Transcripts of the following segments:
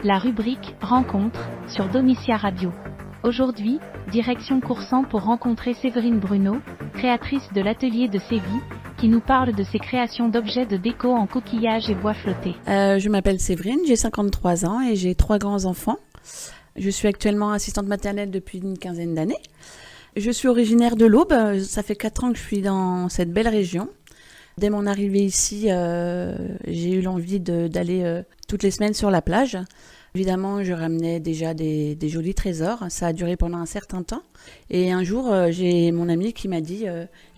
la rubrique Rencontre sur Domitia Radio. Aujourd'hui, direction Coursan pour rencontrer Séverine Bruno, créatrice de l'atelier de Séville, qui nous parle de ses créations d'objets de déco en coquillage et bois flotté. Je m'appelle Séverine, j'ai 53 ans et j'ai 3 grands-enfants. Je suis actuellement assistante maternelle depuis une quinzaine d'années. Je suis originaire de l'Aube, ça fait 4 ans que je suis dans cette belle région. Dès mon arrivée ici, j'ai eu l'envie d'aller toutes les semaines sur la plage. Évidemment, je ramenais déjà des jolis trésors. Ça a duré pendant un certain temps. Et un jour, j'ai mon ami qui m'a dit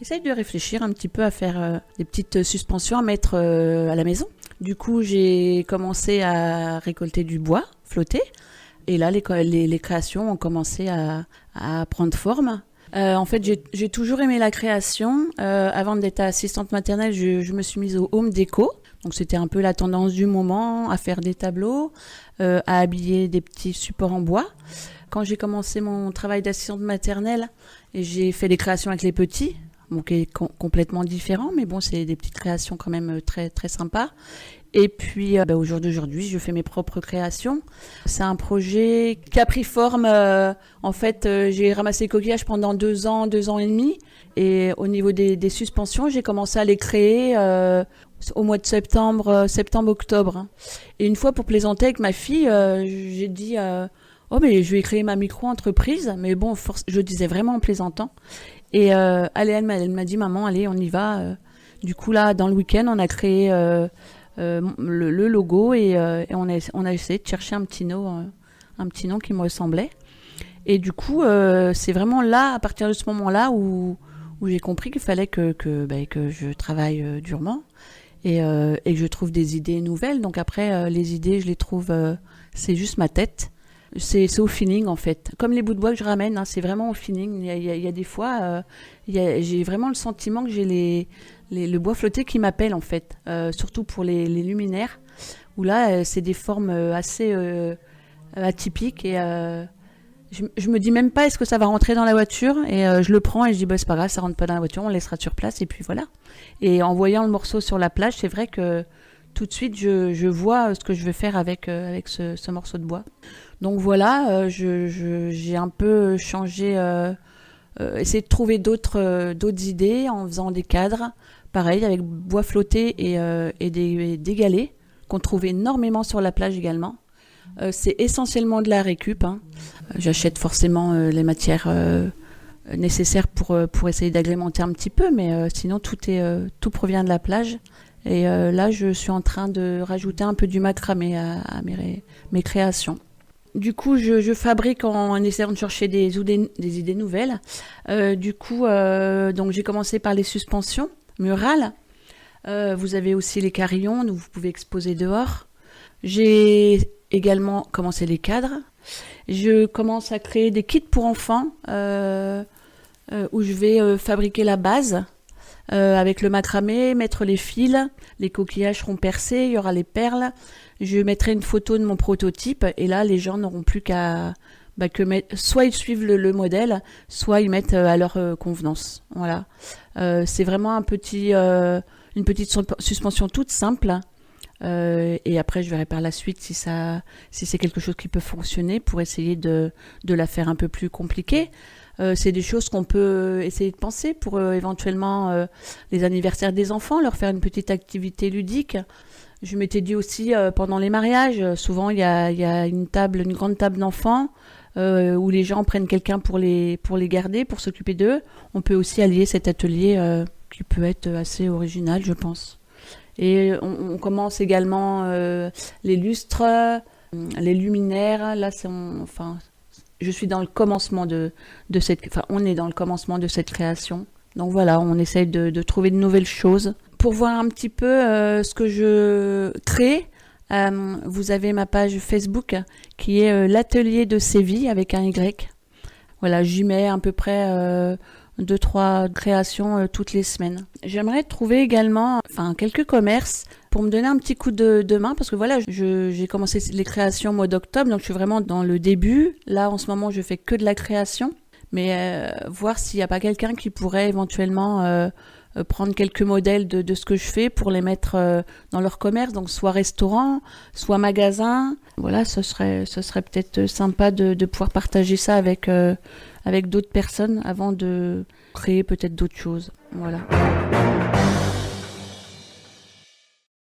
essaye de réfléchir un petit peu à faire des petites suspensions à mettre à la maison. Du coup, j'ai commencé à récolter du bois flotté. Et là, les créations ont commencé à prendre forme. En fait, j'ai toujours aimé la création. Avant d'être assistante maternelle, je me suis mise au home déco. Donc, c'était un peu la tendance du moment à faire des tableaux, à habiller des petits supports en bois. Quand j'ai commencé mon travail d'assistante maternelle, j'ai fait des créations avec les petits, bon, qui est complètement différent, mais bon, c'est des petites créations quand même très, très sympas. Et puis, au jour d'aujourd'hui, je fais mes propres créations. C'est un projet qui a pris forme. En fait, j'ai ramassé les coquillages pendant 2 ans et demi. Et au niveau des suspensions, j'ai commencé à les créer au mois de septembre-octobre. Et une fois, pour plaisanter avec ma fille, j'ai dit oh, mais je vais créer ma micro-entreprise. Mais bon, je disais vraiment en plaisantant. Et elle m'a dit maman, allez, on y va. Du coup, là, dans le week-end, on a créé le logo et on a essayé de chercher un petit nom qui me ressemblait. Et du coup, c'est vraiment là, à partir de ce moment-là, où j'ai compris qu'il fallait que je travaille durement et que je trouve des idées nouvelles. Donc après, les idées, je les trouve, c'est juste ma tête. C'est au feeling, en fait. Comme les bouts de bois que je ramène, hein, c'est vraiment au feeling. Il y a des fois, j'ai vraiment le sentiment que j'ai le bois flotté qui m'appelle, en fait. Surtout pour les luminaires, où là, c'est des formes assez atypiques. Et je me dis même pas, est-ce que ça va rentrer dans la voiture? Et je le prends et je dis, c'est pas grave, ça rentre pas dans la voiture, on le laissera sur place. Et puis voilà. Et en voyant le morceau sur la plage, c'est vrai que tout de suite, je vois ce que je veux faire avec ce morceau de bois. Donc voilà, j'ai un peu changé, essayé de trouver d'autres idées en faisant des cadres, pareil, avec bois flotté et des galets qu'on trouve énormément sur la plage également. C'est essentiellement de la récup. Hein. J'achète forcément les matières nécessaires pour essayer d'agrémenter un petit peu, mais sinon tout provient de la plage. Et là, je suis en train de rajouter un peu du macramé à mes créations. Du coup, je fabrique en essayant de chercher des idées nouvelles. Donc j'ai commencé par les suspensions murales. Vous avez aussi les carillons, où vous pouvez exposer dehors. J'ai également commencé les cadres. Je commence à créer des kits pour enfants où je vais fabriquer la base. Avec le macramé, mettre les fils, les coquillages seront percés, il y aura les perles. Je mettrai une photo de mon prototype et là, les gens n'auront plus qu'à soit ils suivent le modèle, soit ils mettent à leur convenance. Voilà. C'est vraiment une petite suspension toute simple. Et après, je verrai par la suite si c'est quelque chose qui peut fonctionner pour essayer de la faire un peu plus compliquée. C'est des choses qu'on peut essayer de penser pour éventuellement les anniversaires des enfants, leur faire une petite activité ludique. Je m'étais dit aussi pendant les mariages, souvent il y a une grande table d'enfants où les gens prennent quelqu'un pour les garder, pour s'occuper d'eux. On peut aussi allier cet atelier qui peut être assez original, je pense. Et on commence également les lustres, les luminaires. Là, je suis dans le commencement on est dans le commencement de cette création. Donc voilà, on essaye de trouver de nouvelles choses. Pour voir un petit peu ce que je crée, vous avez ma page Facebook qui est l'atelier de Séville avec un Y. Voilà, j'y mets à peu près 2-3 créations toutes les semaines. J'aimerais trouver également quelques commerces pour me donner un petit coup de main parce que voilà, j'ai commencé les créations au mois d'octobre, donc je suis vraiment dans le début. Là, en ce moment, je fais que de la création, mais voir s'il n'y a pas quelqu'un qui pourrait éventuellement prendre quelques modèles de ce que je fais pour les mettre dans leur commerce, donc soit restaurant, soit magasin. Voilà, ce serait peut-être sympa de pouvoir partager ça avec d'autres personnes avant de créer peut-être d'autres choses. Voilà.